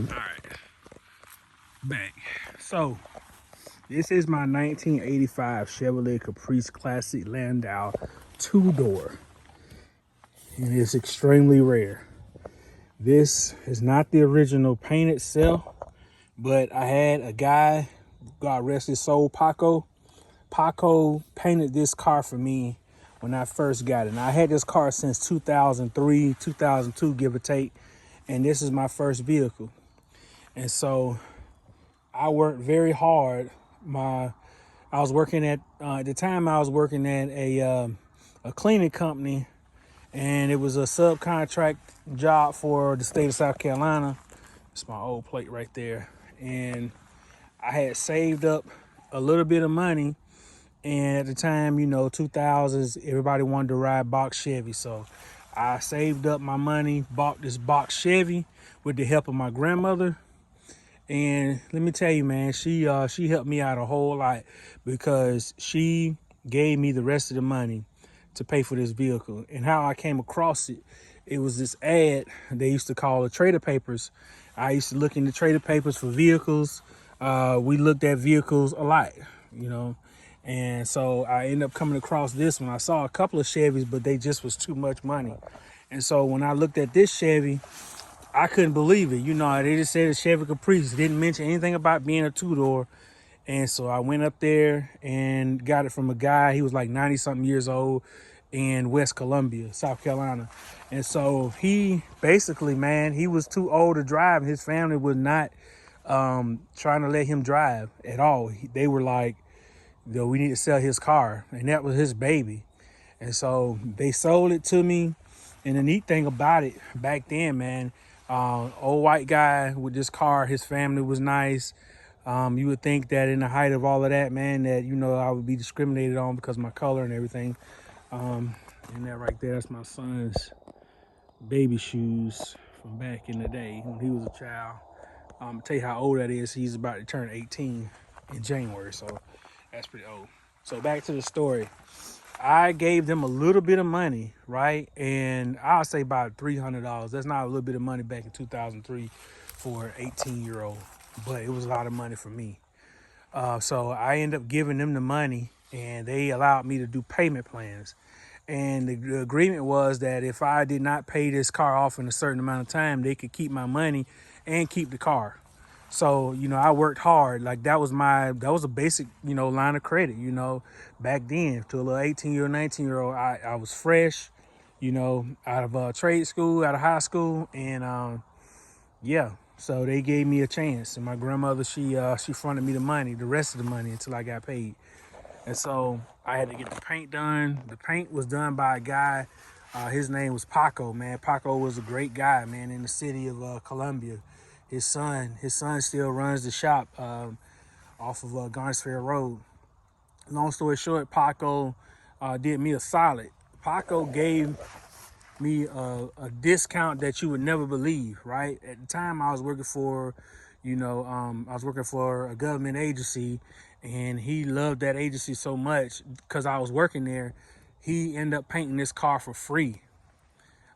Alright, back. So, this is my 1985 Chevrolet Caprice Classic Landau two-door. And it's extremely rare. This is not the original paint itself, but I had a guy, God rest his soul, Paco. Paco painted this car for me when I first got it. And I had this car since 2003, 2002, give or take. And this is my first vehicle. And so I worked very hard. I was working at the time I was working at a cleaning company, and it was a subcontract job for the state of South Carolina. It's my old plate right there. And I had saved up a little bit of money, and at the time, 2000s, everybody wanted to ride box Chevy. So I saved up my money, bought this box Chevy with the help of my grandmother. And let me tell you, man, she helped me out a whole lot because she gave me the rest of the money to pay for this vehicle. And how I came across it, it was this ad they used to call the Trader Papers. I used to look in the Trader Papers for vehicles. We looked at vehicles a lot, And so I ended up coming across this one. I saw a couple of Chevys, but they just was too much money. And so when I looked at this Chevy, I couldn't believe it. They just said a Chevy Caprice. Didn't mention anything about being a two-door. And so I went up there and got it from a guy. He was like 90-something years old in West Columbia, South Carolina. And so he basically, man, he was too old to drive. His family was not trying to let him drive at all. They were like, we need to sell his car. And that was his baby. And so they sold it to me. And the neat thing about it back then, man, old white guy with this car, his family was nice. You would think that in the height of all of that, man, that, I would be discriminated on because of my color and everything. And that right there, that's my son's baby shoes from back in the day when he was a child. I'll tell you how old that is. He's about to turn 18 in January, so that's pretty old. So back to the story. I gave them a little bit of money, right? And I'll say about $300. That's not a little bit of money back in 2003 for an 18-year-old, but it was a lot of money for me. So I ended up giving them the money, and they allowed me to do payment plans. And the agreement was that if I did not pay this car off in a certain amount of time, they could keep my money and keep the car. So, I worked hard. Like that was a basic, line of credit, back then to a little 18-year-old, 19-year-old. I was fresh, out of trade school, out of high school. And, yeah, so they gave me a chance. And my grandmother, she fronted me the rest of the money until I got paid. And so I had to get the paint done. The paint was done by a guy. His name was Paco, man. Paco was a great guy, man, in the city of Columbia. His son still runs the shop off of Garnes Ferry Road. Long story short, Paco did me a solid. Paco gave me a discount that you would never believe, right? At the time, I was working for, a government agency, and he loved that agency so much because I was working there. He ended up painting this car for free.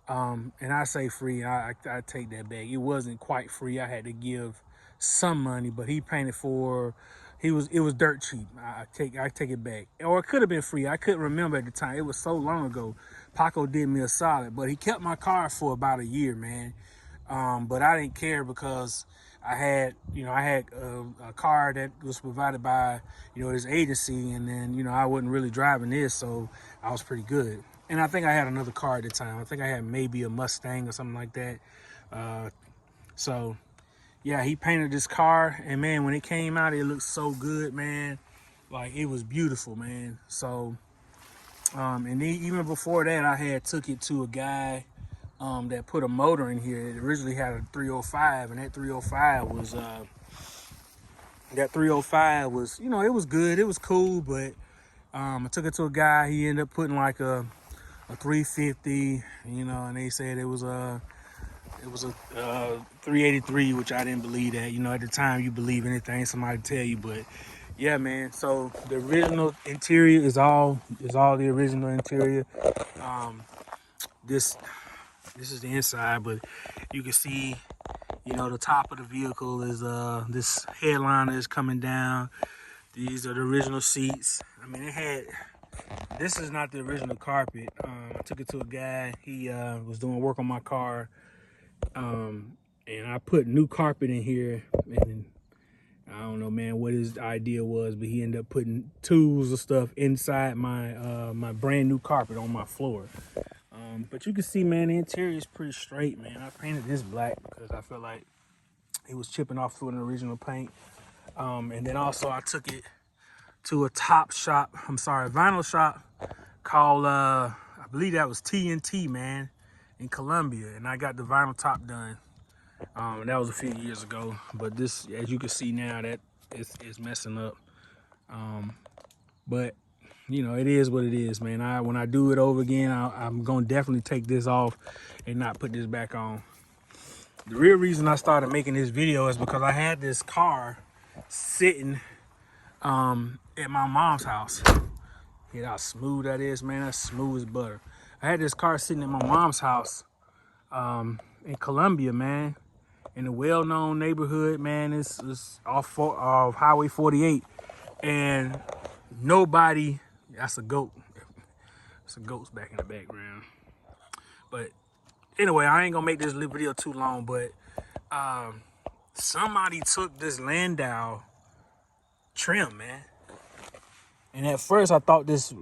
And I say free, I take that back. It wasn't quite free. I had to give some money, but he painted it was dirt cheap. I take it back. Or it could have been free. I couldn't remember at the time. It was so long ago. Paco did me a solid, but he kept my car for about a year, man. But I didn't care because I had a car that was provided by, this agency, and then, I wasn't really driving this, so I was pretty good. And I think I had another car at the time. I think I had maybe a Mustang or something like that. So, yeah, he painted this car. And, man, when it came out, it looked so good, man. Like, it was beautiful, man. So, and even before that, I had took it to a guy that put a motor in here. It originally had a 305, and that 305 was, it was good. It was cool, but I took it to a guy. He ended up putting like a 350, and they said it was a 383, which I didn't believe that. At the time you believe anything somebody tell you, but yeah, man. So the original interior is all the original interior. This is the inside, but you can see, You know, the top of the vehicle is this headliner is coming down. These are the original seats. I mean, this is not the original carpet. I took it to a guy. He was doing work on my car. And I put new carpet in here, and I don't know, man, what his idea was, but he ended up putting tools and stuff inside my my brand new carpet on my floor. But you can see, man, the interior is pretty straight, man. I painted this black because I felt like it was chipping off through an original paint. And then also I took it to a vinyl shop called, I believe that was TNT, man, in Columbia. And I got the vinyl top done. That was a few years ago. But this, as you can see now, that is messing up. But, you know, it is what it is, man. When I do it over again, I'm going to definitely take this off and not put this back on. The real reason I started making this video is because I had this car sitting at my mom's house. You know how smooth that is, man? That's smooth as butter. I had this car sitting at my mom's house in Columbia, man, in a well-known neighborhood, man. It's off Highway 48, and nobody. That's a goat. Some goats back in the background. But anyway, I ain't gonna make this video too long. But somebody took this Landau trim, man. And at first I thought this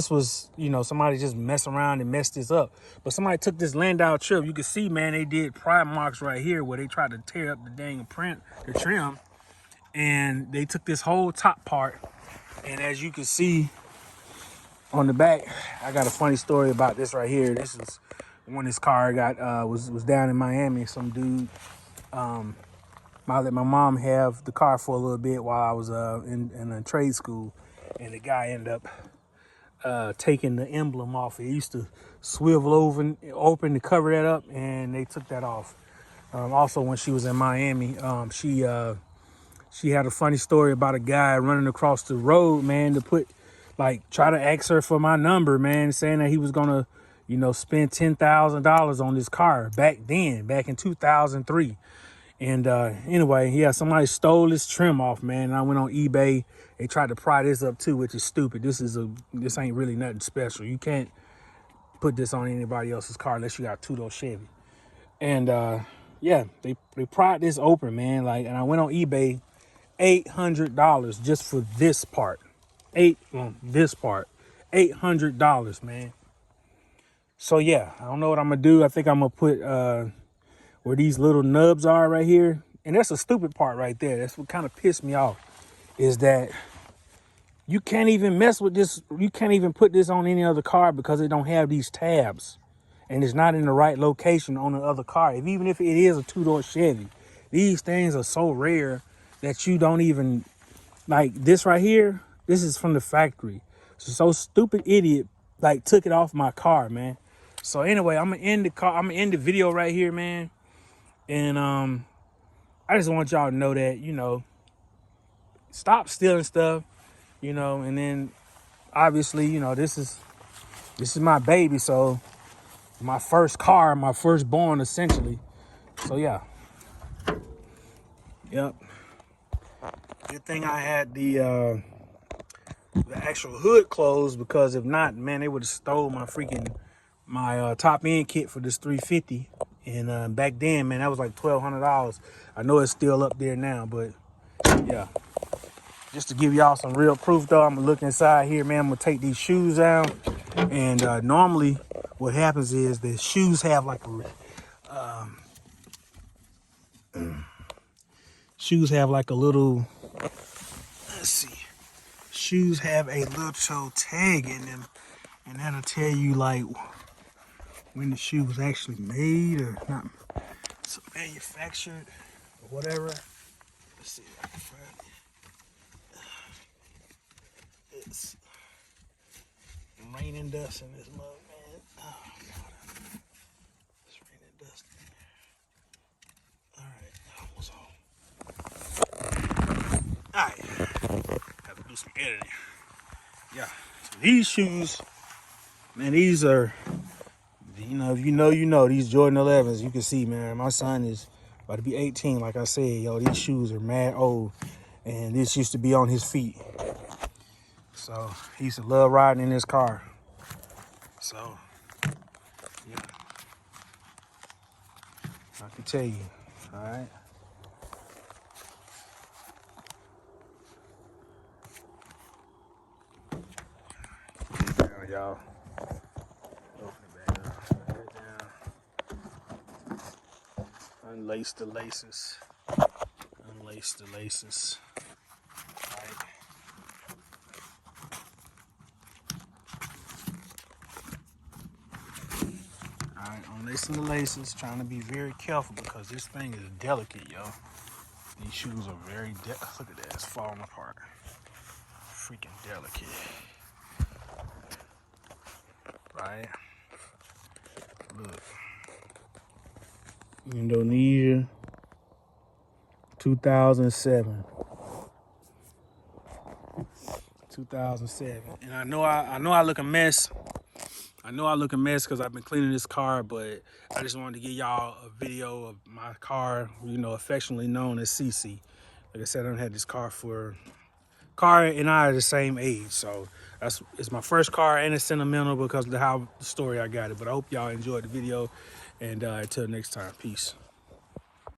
was, you know, somebody just messing around and messed this up. But somebody took this Landau trim. You can see, man, they did prime marks right here where they tried to tear up the dang the trim. And they took this whole top part. And as you can see on the back, I got a funny story about this right here. This is when this car was down in Miami. Some dude, I let my mom have the car for a little bit while I was in a trade school. And the guy ended up taking the emblem off. It used to swivel open to cover that up, and they took that off. Also, when she was in Miami, she had a funny story about a guy running across the road, man, to try to ask her for my number, man, saying that he was gonna, you know, spend $10,000 on this car back in 2003. And anyway, yeah, somebody stole this trim off, man. And I went on eBay. They tried to pry this up too, which is stupid. This ain't really nothing special. You can't put this on anybody else's car unless you got a two-door Chevy. And yeah, they pried this open, man. And I went on eBay, $800 just for this part. $800, man. So yeah, I don't know what I'm gonna do. I think I'm gonna put where these little nubs are right here. And that's a stupid part right there. That's what kind of pissed me off, is that you can't even mess with this. You can't even put this on any other car because it don't have these tabs. And it's not in the right location on the other car. Even if it is a two-door Chevy, these things are so rare that you don't even, like this right here, this is from the factory. So stupid idiot, took it off my car, man. So anyway, I'm gonna end the video right here, man. And I just want y'all to know that, you know, stop stealing stuff, you know. And then obviously, you know, this is my baby, so my first car, my firstborn, essentially. So yeah, yep. Good thing I had the actual hood closed, because if not, man, they would have stole my top end kit for this 350. And back then, man, that was like $1,200. I know it's still up there now, but yeah. Just to give y'all some real proof, though, I'm gonna look inside here, man. I'm gonna take these shoes out, and normally what happens is the shoes have like a little. Let's see. Shoes have a little tag in them, and that'll tell you like when the shoe was actually made or not, so manufactured or whatever. Let's see if I can find it. It's raining dust in this mug, man. Oh God, it's raining dust in there. All right, almost home. All right, have to do some editing. Yeah, so these shoes, man, these are, you know, if you know, these Jordan 11s. You can see, man, my son is About to be 18, like I said, yo, these shoes are mad old. And this used to be on his feet. So he used to love riding in his car. So, yeah, I can tell you, all right? Down, y'all. Open it back up. Put it down. Unlace the laces. Unlace the laces. All right. All right, unlacing the laces. Trying to be very careful because this thing is delicate, yo. These shoes are very delicate. Look at that, it's falling apart. Freaking delicate. Right? Look. Indonesia, 2007. 2007. And I know I look a mess. I know I look a mess because I've been cleaning this car, but I just wanted to give y'all a video of my car, you know, affectionately known as CC. Like I said, I done had this car and I are the same age, so it's my first car and it's sentimental because of how the story I got it. But I hope y'all enjoyed the video, and until next time, peace.